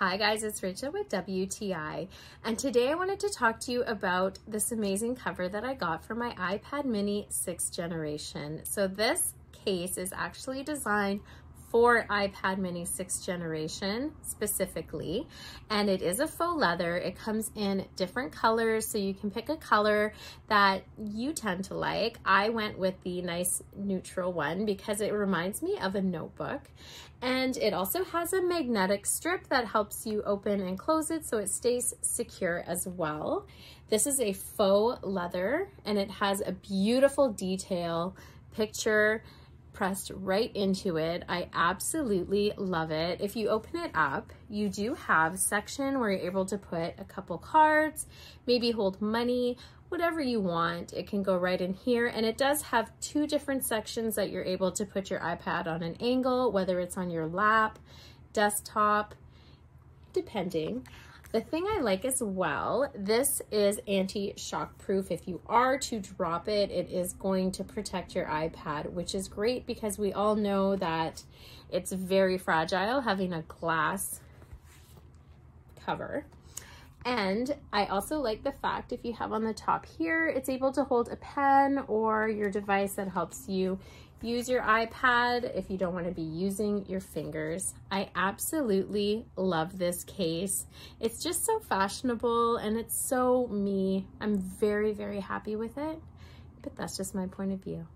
Hi guys, it's Rachel with WTI, and today I wanted to talk to you about this amazing cover that I got for my iPad mini 6th generation. So this case is actually designed for iPad mini 6th generation specifically, and it is a faux leather. It comes in different colors, so you can pick a color that you tend to like. I went with the nice neutral one because it reminds me of a notebook, and it also has a magnetic strip that helps you open and close it so it stays secure as well. This is a faux leather, and it has a beautiful detail picture pressed right into it. I absolutely love it. If you open it up, you do have a section where you're able to put a couple cards, maybe hold money, whatever you want. It can go right in here, and it does have two different sections that you're able to put your iPad on an angle, whether it's on your lap, desktop, depending. The thing I like as well, this is anti-shock proof. If you are to drop it, it is going to protect your iPad, which is great because we all know that it's very fragile having a glass cover. And I also like the fact if you have on the top here, it's able to hold a pen or your device that helps you use your iPad if you don't want to be using your fingers. I absolutely love this case. It's just so fashionable and it's so me. I'm very, very happy with it, but that's just my point of view.